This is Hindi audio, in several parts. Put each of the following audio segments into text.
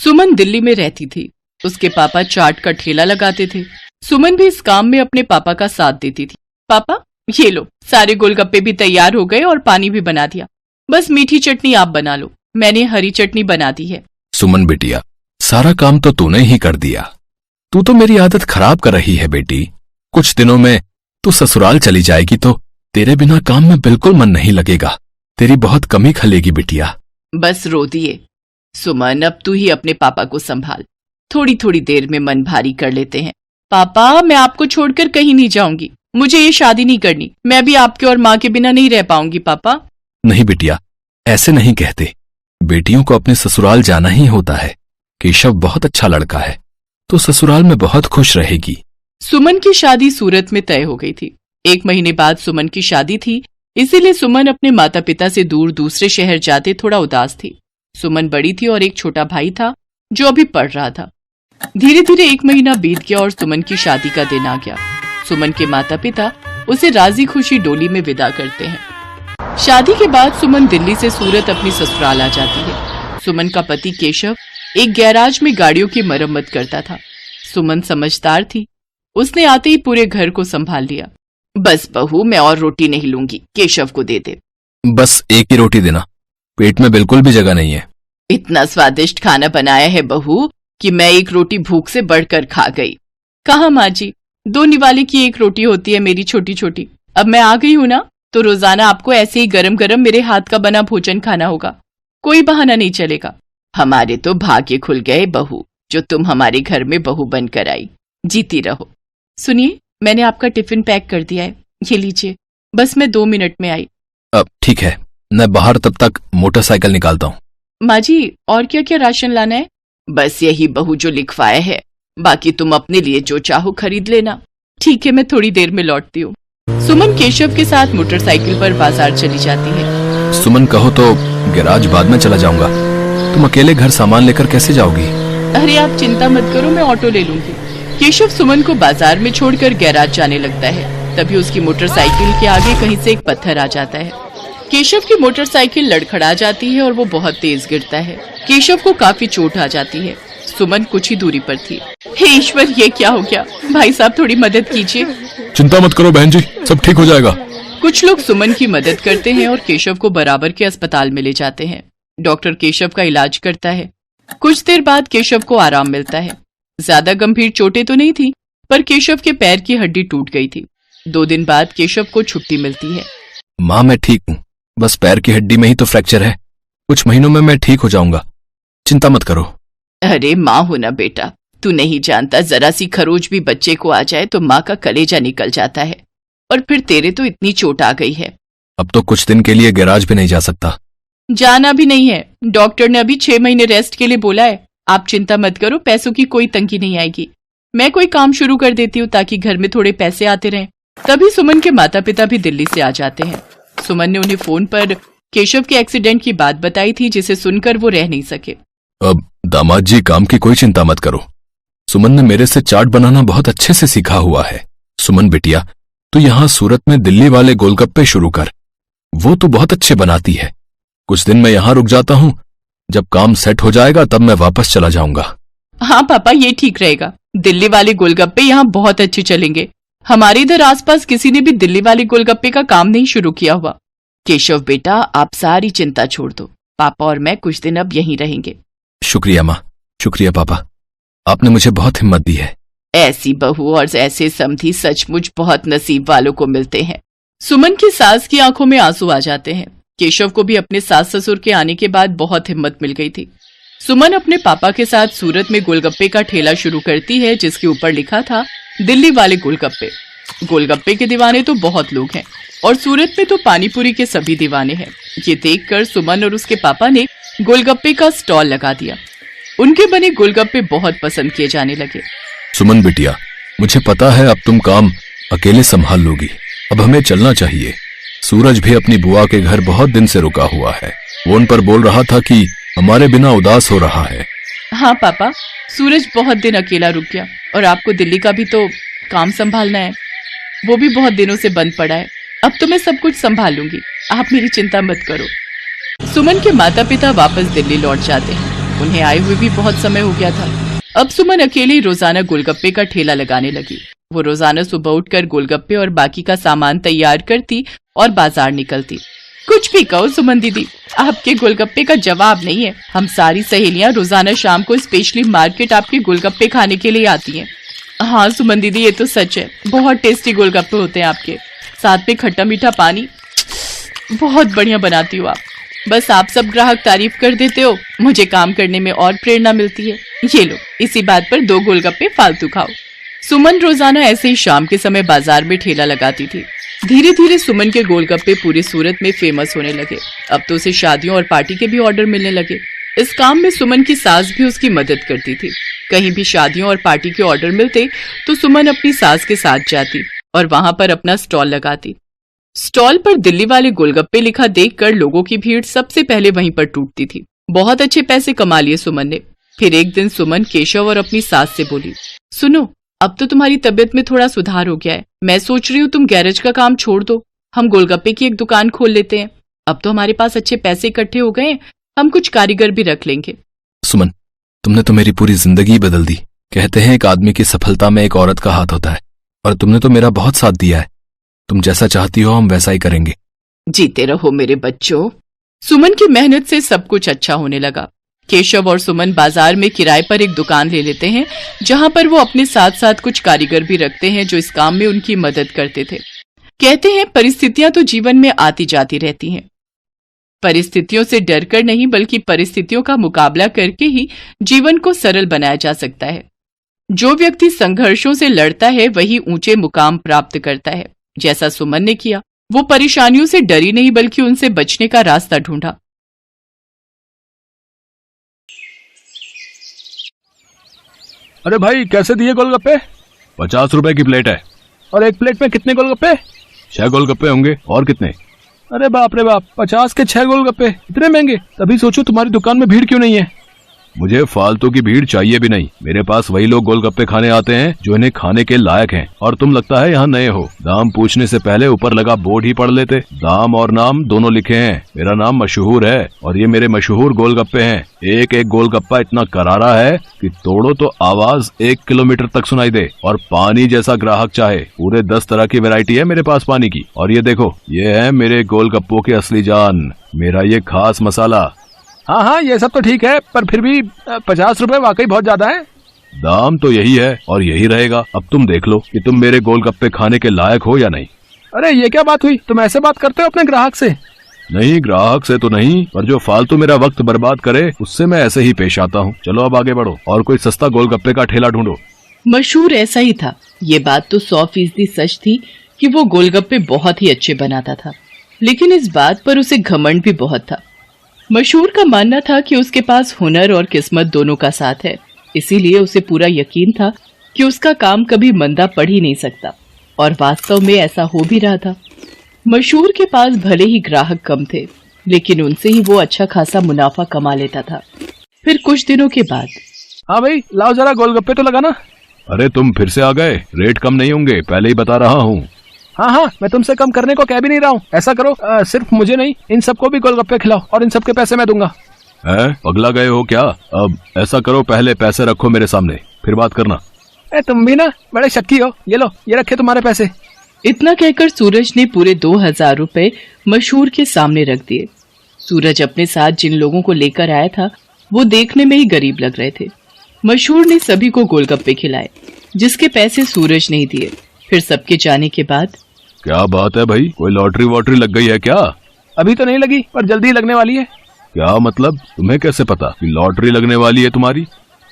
सुमन दिल्ली में रहती थी। उसके पापा चाट का ठेला लगाते थे। सुमन भी इस काम में अपने पापा का साथ देती थी। पापा, ये लो, सारे गोलगप्पे भी तैयार हो गए और पानी भी बना दिया। बस मीठी चटनी आप बना लो, मैंने हरी चटनी बना दी है। सुमन बिटिया, सारा काम तो तूने ही कर दिया। तू तो मेरी आदत खराब कर रही है बेटी। कुछ दिनों में तू ससुराल चली जाएगी तो तेरे बिना काम में बिल्कुल मन नहीं लगेगा। तेरी बहुत कमी खलेगी बिटिया। बस रो दिए। सुमन, अब तू ही अपने पापा को संभाल। थोड़ी थोड़ी देर में मन भारी कर लेते हैं। पापा, मैं आपको छोड़कर कहीं नहीं जाऊंगी। मुझे ये शादी नहीं करनी। मैं भी आपके और माँ के बिना नहीं रह पाऊंगी। पापा। नहीं बिटिया, ऐसे नहीं कहते। बेटियों को अपने ससुराल जाना ही होता है। केशव बहुत अच्छा लड़का है, तो ससुराल में बहुत खुश रहेगी। सुमन की शादी सूरत में तय हो गई थी। 1 महीने बाद सुमन की शादी थी, इसीलिए सुमन अपने माता पिता से दूर दूसरे शहर जाते थोड़ा उदास थी। सुमन बड़ी थी और एक छोटा भाई था जो अभी पढ़ रहा था। धीरे धीरे 1 महीना बीत गया और सुमन की शादी का दिन आ गया। सुमन के माता पिता उसे राजी खुशी डोली में विदा करते हैं। शादी के बाद सुमन दिल्ली से सूरत अपनी ससुराल आ जाती है। सुमन का पति केशव एक गैराज में गाड़ियों की मरम्मत करता था। सुमन समझदार थी, उसने आते ही पूरे घर को संभाल लिया। बस बहू, मैं और रोटी नहीं लूंगी, केशव को दे दे। बस एक ही रोटी देना, पेट में बिल्कुल भी जगह नहीं है। इतना स्वादिष्ट खाना बनाया है बहू कि मैं एक रोटी भूख से बढ़कर खा गई। कहा माँ जी, 2 निवाले की एक रोटी होती है मेरी छोटी छोटी। अब मैं आ गई हूँ ना, तो रोजाना आपको ऐसे ही गरम गरम मेरे हाथ का बना भोजन खाना होगा। कोई बहाना नहीं चलेगा। हमारे तो भाग्य खुल गए बहू, जो तुम हमारे घर में बहू बनकर आई। जीती रहो। सुनिए, मैंने आपका टिफिन पैक कर दिया है, ये लीजिए। बस मैं 2 मिनट में आई। अब ठीक है, मैं बाहर तब तक मोटरसाइकिल निकालता हूँ। माँ जी, और क्या क्या राशन लाना है? बस यही बहू जो लिखवाया है, बाकी तुम अपने लिए जो चाहो खरीद लेना। ठीक है, मैं थोड़ी देर में लौटती हूँ। सुमन केशव के साथ मोटरसाइकिल पर बाजार चली जाती है। सुमन, कहो तो गैराज बाद में चला जाऊंगा। तुम अकेले घर सामान लेकर कैसे जाओगी? अरे आप चिंता मत करो, मैं ऑटो ले लूंगी। केशव सुमन को बाजार में छोड़कर गैराज जाने लगता है। तभी उसकी मोटरसाइकिल के आगे कहीं से एक पत्थर आ जाता है। केशव की मोटरसाइकिल लड़खड़ा जाती है और वो बहुत तेज गिरता है। केशव को काफी चोट आ जाती है। सुमन कुछ ही दूरी पर थी। हे ईश्वर, ये क्या हो गया? भाई साहब, थोड़ी मदद कीजिए। चिंता मत करो बहन जी, सब ठीक हो जाएगा। कुछ लोग सुमन की मदद करते हैं और केशव को बराबर के अस्पताल में ले जाते हैं। डॉक्टर केशव का इलाज करता है। कुछ देर बाद केशव को आराम मिलता है। ज्यादा गंभीर चोटें तो नहीं थी, पर केशव के पैर की हड्डी टूट गई थी। 2 दिन बाद केशव को छुट्टी मिलती है। माँ, मैं ठीक हूँ, बस पैर की हड्डी में ही तो फ्रैक्चर है। कुछ महीनों में मैं ठीक हो जाऊंगा, चिंता मत करो। अरे माँ हो ना बेटा, तू नहीं जानता, जरा सी खरोच भी बच्चे को आ जाए तो माँ का कलेजा निकल जाता है। और फिर तेरे तो इतनी चोट आ गई है। अब तो कुछ दिन के लिए गैराज भी नहीं जा सकता। जाना भी नहीं है, डॉक्टर ने अभी 6 महीने रेस्ट के लिए बोला है। आप चिंता मत करो, पैसों की कोई तंगी नहीं आएगी। मैं कोई काम शुरू कर देती हूँ ताकि घर में थोड़े पैसे आते रहें। तभी सुमन के माता पिता भी दिल्ली से आ जाते हैं। सुमन ने उन्हें फोन पर केशव के एक्सीडेंट की बात बताई थी, जिसे सुनकर वो रह नहीं सके। अब दामाद जी, काम की कोई चिंता मत करो। सुमन ने मेरे से चाट बनाना बहुत अच्छे से सीखा हुआ है। सुमन बिटिया, तू यहाँ सूरत में दिल्ली वाले गोलगप्पे शुरू कर, वो तो बहुत अच्छे बनाती है। कुछ दिन मैं यहाँ रुक जाता हूँ, जब काम सेट हो जाएगा तब मैं वापस चला जाऊंगा। हाँ पापा, ये ठीक रहेगा। दिल्ली वाले गोलगप्पे यहाँ बहुत अच्छे चलेंगे। हमारे इधर आसपास किसी ने भी दिल्ली वाले गोलगप्पे का काम नहीं शुरू किया हुआ। केशव बेटा, आप सारी चिंता छोड़ दो। पापा और मैं कुछ दिन अब यहीं रहेंगे। शुक्रिया माँ, शुक्रिया पापा, आपने मुझे बहुत हिम्मत दी है। ऐसी बहू और ऐसे समधी सचमुच बहुत नसीब वालों को मिलते हैं। सुमन की सास की आंखों में आंसू आ जाते हैं। केशव को भी अपने सास ससुर के आने के बाद बहुत हिम्मत मिल गई थी। सुमन अपने पापा के साथ सूरत में गोलगप्पे का ठेला शुरू करती है, जिसके ऊपर लिखा था दिल्ली वाले गोलगप्पे। गोलगप्पे के दीवाने तो बहुत लोग हैं और सूरत में तो पानीपुरी के सभी दीवाने हैं। ये देखकर सुमन और उसके पापा ने गोलगप्पे का स्टॉल लगा दिया। उनके बने गोलगप्पे बहुत पसंद किए जाने लगे। सुमन बिटिया, मुझे पता है अब तुम काम अकेले संभाल लोगी। अब हमें चलना चाहिए। सूरज भी अपनी बुआ के घर बहुत दिन से रुका हुआ है। वो उन पर बोल रहा था कि हमारे बिना उदास हो रहा है। हाँ पापा, सूरज बहुत दिन अकेला रुक गया और आपको दिल्ली का भी तो काम संभालना है। वो भी बहुत दिनों से बंद पड़ा है। अब तो मैं सब कुछ संभाल लूंगी, आप मेरी चिंता मत करो। सुमन के माता पिता वापस दिल्ली लौट जाते हैं। उन्हें आए हुए भी बहुत समय हो गया था। अब सुमन अकेले ही रोजाना गोलगप्पे का ठेला लगाने लगी। वो रोजाना सुबह उठकर गोलगप्पे और बाकी का सामान तैयार करती और बाजार निकलती। कुछ भी कहो सुमन दीदी, आपके गोलगप्पे का जवाब नहीं है। हम सारी सहेलियां रोजाना शाम को स्पेशली मार्केट आपके गोलगप्पे खाने के लिए आती हैं। हाँ सुमन दीदी, ये तो सच है, बहुत टेस्टी गोलगप्पे होते हैं आपके, साथ में खट्टा मीठा पानी, बहुत बढ़िया बनाती हो आप। बस आप सब ग्राहक तारीफ कर देते हो, मुझे काम करने में और प्रेरणा मिलती है। ये लो, इसी बात पर 2 गोलगप्पे फालतू खाओ। सुमन रोजाना ऐसे ही शाम के समय बाजार में ठेला लगाती थी। धीरे धीरे सुमन के गोलगप्पे पूरे सूरत में फेमस होने लगे। अब तो उसे शादियों और पार्टी के भी ऑर्डर मिलने लगे। इस काम में सुमन की सास भी उसकी मदद करती थी। कहीं भी शादियों और पार्टी के ऑर्डर मिलते तो सुमन अपनी सास के साथ जाती और वहां पर अपना स्टॉल लगाती। स्टॉल पर दिल्ली वाले गोलगप्पे लिखा देखकर लोगों की भीड़ सबसे पहले वहीं पर टूटती थी। बहुत अच्छे पैसे कमा लिए सुमन ने। फिर एक दिन सुमन केशव और अपनी सास से बोली, सुनो, अब तो तुम्हारी तबीयत में थोड़ा सुधार हो गया है। मैं सोच रही हूँ तुम गैरेज का काम छोड़ दो, हम गोलगप्पे की एक दुकान खोल लेते हैं। अब तो हमारे पास अच्छे पैसे इकट्ठे हो गए हैं, हम कुछ कारीगर भी रख लेंगे। सुमन, तुमने तो मेरी पूरी जिंदगी बदल दी। कहते हैं एक आदमी की सफलता में एक औरत का हाथ होता है, और तुमने तो मेरा बहुत साथ दिया है। तुम जैसा चाहती हो हम वैसा ही करेंगे। जीते रहो मेरे बच्चों। सुमन की मेहनत से सब कुछ अच्छा होने लगा। केशव और सुमन बाजार में किराए पर एक दुकान ले लेते हैं, जहां पर वो अपने साथ साथ कुछ कारीगर भी रखते हैं जो इस काम में उनकी मदद करते थे। कहते हैं परिस्थितियां तो जीवन में आती जाती रहती हैं। परिस्थितियों से डरकर नहीं, बल्कि परिस्थितियों का मुकाबला करके ही जीवन को सरल बनाया जा सकता है। जो व्यक्ति संघर्षों से लड़ता है वही ऊंचे मुकाम प्राप्त करता है। जैसा सुमन ने किया, वो परेशानियों से डरी नहीं बल्कि उनसे बचने का रास्ता ढूंढा। अरे भाई, कैसे दिए गोलगप्पे? 50 रुपए की प्लेट है। और एक प्लेट में कितने गोलगप्पे? 6 गोलगप्पे होंगे। और कितने? अरे बाप रे बाप, 50 के 6 गोलगप्पे, इतने महंगे? तभी सोचो तुम्हारी दुकान में भीड़ क्यों नहीं है। मुझे फालतू की भीड़ चाहिए भी नहीं। मेरे पास वही लोग गोलगप्पे खाने आते हैं जो इन्हें खाने के लायक हैं। और तुम लगता है यहाँ नए हो। दाम पूछने से पहले ऊपर लगा बोर्ड ही पढ़ लेते। दाम और नाम दोनों लिखे हैं। मेरा नाम मशहूर है और ये मेरे मशहूर गोलगप्पे हैं। एक एक गोलगप्पा इतना करारा है कि तोड़ो तो आवाज 1 किलोमीटर तक सुनाई दे। और पानी जैसा ग्राहक चाहे, पूरे 10 तरह की वैरायटी है मेरे पास पानी की। और ये देखो, ये है मेरे गोलगप्पों की असली जान, मेरा ये खास मसाला। हाँ हाँ, ये सब तो ठीक है, पर फिर भी 50 रुपए वाकई बहुत ज्यादा है। दाम तो यही है और यही रहेगा। अब तुम देख लो कि तुम मेरे गोलगप्पे खाने के लायक हो या नहीं। अरे ये क्या बात हुई? तुम ऐसे बात करते हो अपने ग्राहक से? नहीं, ग्राहक से तो नहीं, पर जो फालतू मेरा वक्त बर्बाद करे उससे मैं ऐसे ही पेश आता हूँ। चलो अब आगे बढ़ो और कोई सस्ता गोलगप्पे का ठेला ढूंढो। मशहूर ऐसा ही था। ये बात तो 100% सच थी कि वो गोलगप्पे बहुत ही अच्छे बनाता था, लेकिन इस बात पर उसे घमंड भी बहुत था। मशहूर का मानना था कि उसके पास हुनर और किस्मत दोनों का साथ है, इसीलिए उसे पूरा यकीन था कि उसका काम कभी मंदा पड़ ही नहीं सकता। और वास्तव में ऐसा हो भी रहा था। मशहूर के पास भले ही ग्राहक कम थे, लेकिन उनसे ही वो अच्छा खासा मुनाफा कमा लेता था। फिर कुछ दिनों के बाद, हाँ भाई, लाओ जरा गोलगप्पे तो लगाना। अरे तुम फिर से आ गए। रेट कम नहीं होंगे, पहले ही बता रहा हूँ। हाँ हाँ, मैं तुमसे कम करने को कह भी नहीं रहा हूँ। ऐसा करो, सिर्फ मुझे नहीं, इन सबको भी गोलगप्पे खिलाओ और इन सबके पैसे मैं दूंगा। पगला गए हो क्या? अब ऐसा करो, पहले पैसे रखो मेरे सामने, फिर बात करना। तुम भी ना बड़े शक्की हो। ये लो, ये रखे तुम्हारे पैसे। इतना कहकर सूरज ने पूरे 2000 रुपए मशहूर के सामने रख दिए। सूरज अपने साथ जिन लोगों को लेकर आया था वो देखने में ही गरीब लग रहे थे। मशहूर ने सभी को गोलगप्पे खिलाए, जिसके पैसे सूरज नहीं दिए। फिर सबके जाने के बाद, क्या बात है भाई, कोई लॉटरी वॉटरी लग गई है क्या? अभी तो नहीं लगी, पर जल्दी लगने वाली है। क्या मतलब? तुम्हें कैसे पता कि लॉटरी लगने वाली है तुम्हारी?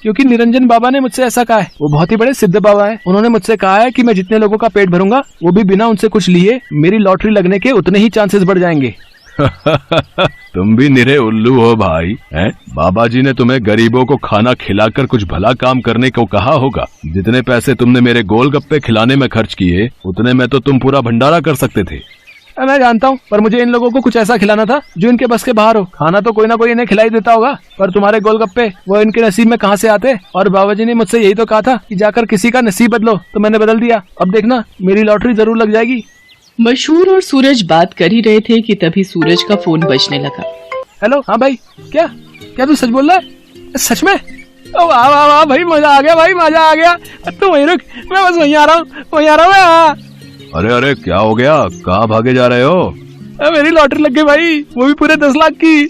क्योंकि निरंजन बाबा ने मुझसे ऐसा कहा है। वो बहुत ही बड़े सिद्ध बाबा है। उन्होंने मुझसे कहा है कि मैं जितने लोगों का पेट भरूंगा, वो भी बिना उनसे कुछ लिए, मेरी लॉटरी लगने के उतने ही चांसेस बढ़ जाएंगे। तुम भी निरे उल्लू हो भाई, हैं? बाबा जी ने तुम्हें गरीबों को खाना खिलाकर कुछ भला काम करने को कहा होगा। जितने पैसे तुमने मेरे गोलगप्पे खिलाने में खर्च किए, उतने में तो तुम पूरा भंडारा कर सकते थे। मैं जानता हूँ, पर मुझे इन लोगों को कुछ ऐसा खिलाना था जो इनके बस के बाहर हो। खाना तो कोई ना कोई इन्हें खिलाई देता होगा, पर तुम्हारे गोलगप्पे वो इनके नसीब में कहाँ से आते? और बाबा जी ने मुझसे यही तो कहा था कि जाकर किसी का नसीब बदलो, तो मैंने बदल दिया। अब देखना, मेरी लॉटरी जरूर लग जाएगी। मशहूर और सूरज बात कर ही रहे थे कि तभी सूरज का फोन बजने लगा। हेलो, हाँ भाई, क्या तू सच बोल रहा है? सच में? ओ वाह वाह वाह भाई, मजा आ गया भाई, मजा आ गया। तू वहीं रुक, मैं बस वहीं आ रहा हूँ मैं। अरे अरे क्या हो गया, कहाँ भागे जा रहे हो? मेरी लॉटरी लग गई भाई, वो भी पूरे 10 लाख की।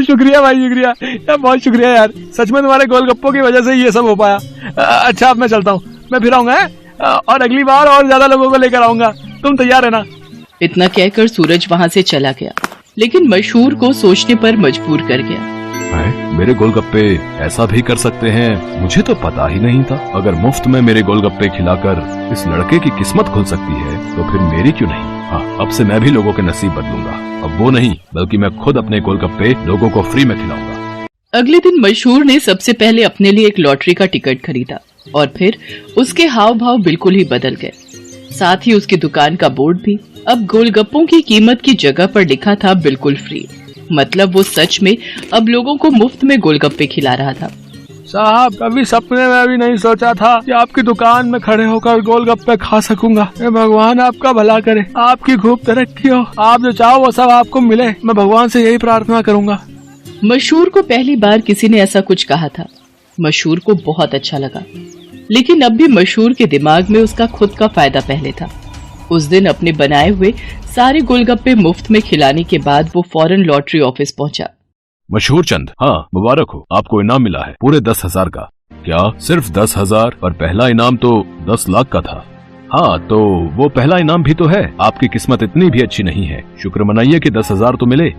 शुक्रिया भाई, शुक्रिया यार, बहुत शुक्रिया यार। सच में तुम्हारे गोलगप्पों की वजह से ये सब हो पाया। अच्छा अब मैं चलता हूँ, मैं फिर आऊंगा और अगली बार और ज्यादा लोगों को लेकर आऊंगा। तुम तैयार है ना? इतना कहकर सूरज वहां से चला गया, लेकिन मशहूर को सोचने पर मजबूर कर गया। मेरे गोलगप्पे ऐसा भी कर सकते हैं, मुझे तो पता ही नहीं था। अगर मुफ्त में मेरे गोलगप्पे खिलाकर इस लड़के की किस्मत खुल सकती है तो फिर मेरी क्यों नहीं? हाँ, अब से मैं भी लोगों के नसीब बदलूंगा। अब वो नहीं, बल्कि मैं खुद अपने गोलगप्पे लोगों को फ्री में खिलाऊंगा। अगले दिन मशहूर ने सबसे पहले अपने लिए एक लॉटरी का टिकट खरीदा और फिर उसके हाव भाव बिल्कुल ही बदल गए। साथ ही उसकी दुकान का बोर्ड भी अब गोलगप्पों की कीमत की जगह पर लिखा था बिल्कुल फ्री। मतलब वो सच में अब लोगों को मुफ्त में गोलगप्पे खिला रहा था। साहब, कभी सपने में भी नहीं सोचा था कि आपकी दुकान में खड़े होकर गोलगप्पे खा सकूंगा। भगवान आपका भला करे, आपकी खूब तरक्की हो, आप जो चाहो वो सब आपको मिले। मैं भगवान से यही प्रार्थना करूंगा। मशहूर को पहली बार किसी ने ऐसा कुछ कहा था। मशहूर को बहुत अच्छा लगा, लेकिन अब भी मशहूर के दिमाग में उसका खुद का फायदा पहले था। उस दिन अपने बनाए हुए सारे गोलगप्पे मुफ्त में खिलाने के बाद वो फौरन लॉटरी ऑफिस पहुंचा। मशहूर चंद, हाँ मुबारक हो, आपको इनाम मिला है पूरे 10,000 का। क्या सिर्फ 10,000? और पहला इनाम तो 10 लाख का था। हाँ तो वो पहला इनाम भी तो है। आपकी किस्मत इतनी भी अच्छी नहीं है, शुक्र मनाइए कि 10,000 तो मिले।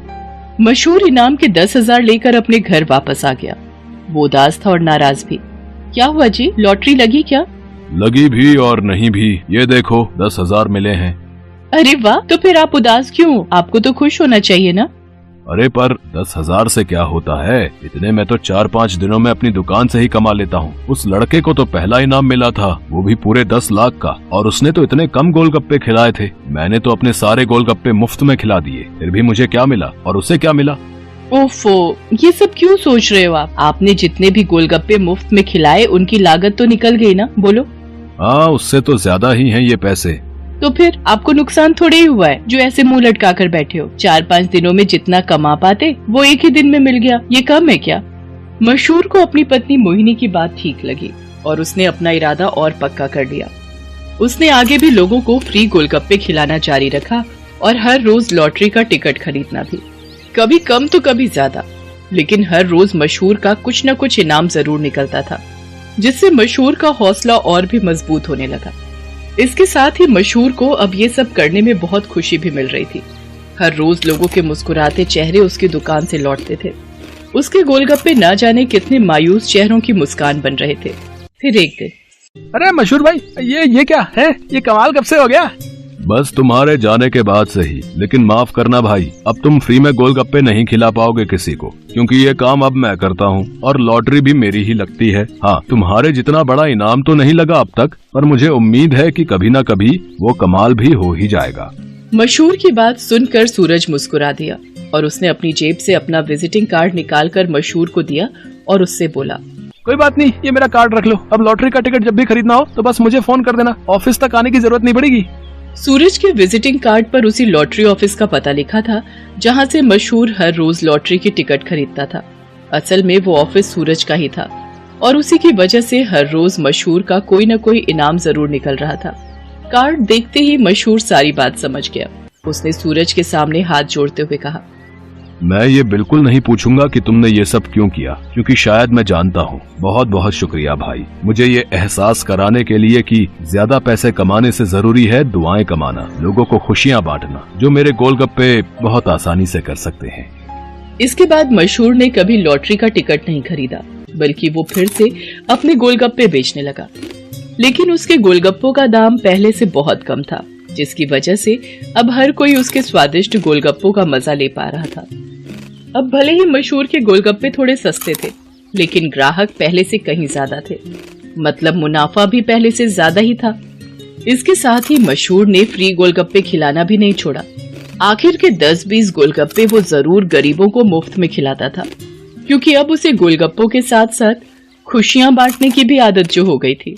मशहूर इनाम के 10,000 लेकर अपने घर वापस आ गया। वो उदास था और नाराज भी। क्या हुआ जी, लॉटरी लगी क्या? लगी भी और नहीं भी, ये देखो 10,000 मिले हैं। अरे वाह, तो फिर आप उदास क्यों? आपको तो खुश होना चाहिए ना। अरे पर 10,000 से क्या होता है, इतने में तो 4-5 दिनों में अपनी दुकान से ही कमा लेता हूँ। उस लड़के को तो पहला इनाम मिला था, वो भी पूरे 10 लाख का, और उसने तो इतने कम गोलगप्पे खिलाए थे। मैंने तो अपने सारे गोलगप्पे मुफ्त में खिला दिए, फिर भी मुझे क्या मिला और उसे क्या मिला? ओफो, ये सब क्यों सोच रहे हो आप? आपने जितने भी गोलगप्पे मुफ्त में खिलाए उनकी लागत तो निकल गई ना, बोलो। हाँ, उससे तो ज्यादा ही हैं ये पैसे। तो फिर आपको नुकसान थोड़े ही हुआ है जो ऐसे मुंह लटका कर बैठे हो। 4-5 दिनों में जितना कमा पाते वो एक ही दिन में मिल गया, ये कम है क्या? मशहूर को अपनी पत्नी मोहिनी की बात ठीक लगी और उसने अपना इरादा और पक्का कर लिया। उसने आगे भी लोगों को फ्री गोलगप्पे खिलाना जारी रखा और हर रोज लॉटरी का टिकट खरीदना भी, कभी कम तो कभी ज्यादा, लेकिन हर रोज मशहूर का कुछ न कुछ इनाम जरूर निकलता था, जिससे मशहूर का हौसला और भी मजबूत होने लगा। इसके साथ ही मशहूर को अब ये सब करने में बहुत खुशी भी मिल रही थी। हर रोज लोगों के मुस्कुराते चेहरे उसकी दुकान से लौटते थे। उसके गोलगप्पे न जाने कितने मायूस चेहरों की मुस्कान बन रहे थे। फिर एक दिन, अरे मशहूर भाई, ये क्या है? ये कमाल कब से हो गया? बस तुम्हारे जाने के बाद से ही। लेकिन माफ करना भाई, अब तुम फ्री में गोलगप्पे नहीं खिला पाओगे किसी को, क्योंकि ये काम अब मैं करता हूँ और लॉटरी भी मेरी ही लगती है। हाँ, तुम्हारे जितना बड़ा इनाम तो नहीं लगा अब तक, पर मुझे उम्मीद है कि कभी न कभी वो कमाल भी हो ही जाएगा। मशहूर की बात सुनकर सूरज मुस्कुरा दिया और उसने अपनी जेब से अपना विजिटिंग कार्ड निकालकर मशहूर को दिया और उससे बोला, कोई बात नहीं, ये मेरा कार्ड रख लो। अब लॉटरी का टिकट जब भी खरीदना हो तो बस मुझे फोन कर देना, ऑफिस तक आने की जरूरत नहीं पड़ेगी। सूरज के विजिटिंग कार्ड पर उसी लॉटरी ऑफिस का पता लिखा था जहां से मशहूर हर रोज लॉटरी की टिकट खरीदता था। असल में वो ऑफिस सूरज का ही था और उसी की वजह से हर रोज मशहूर का कोई न कोई इनाम जरूर निकल रहा था। कार्ड देखते ही मशहूर सारी बात समझ गया। उसने सूरज के सामने हाथ जोड़ते हुए कहा, मैं ये बिल्कुल नहीं पूछूंगा कि तुमने ये सब क्यों किया, क्योंकि शायद मैं जानता हूँ। बहुत बहुत शुक्रिया भाई, मुझे ये एहसास कराने के लिए कि ज्यादा पैसे कमाने से जरूरी है दुआएं कमाना, लोगों को खुशियाँ बांटना, जो मेरे गोलगप्पे बहुत आसानी से कर सकते हैं। इसके बाद मशहूर ने कभी लॉटरी का टिकट नहीं खरीदा, बल्कि वो फिर से अपने गोलगप्पे बेचने लगा। लेकिन उसके गोलगप्पों का दाम पहले से बहुत कम था, जिसकी वजह से अब हर कोई उसके स्वादिष्ट गोलगप्पों का मजा ले पा रहा था। अब भले ही मशहूर के गोलगप्पे थोड़े सस्ते थे, लेकिन ग्राहक पहले से कहीं ज्यादा थे, मतलब मुनाफा भी पहले से ज्यादा ही था। इसके साथ ही मशहूर ने फ्री गोलगप्पे खिलाना भी नहीं छोड़ा। आखिर के 10-20 गोलगप्पे वो जरूर गरीबों को मुफ्त में खिलाता था, क्योंकि अब उसे गोलगप्पों के साथ साथ खुशियां बांटने की भी आदत जो हो गई थी।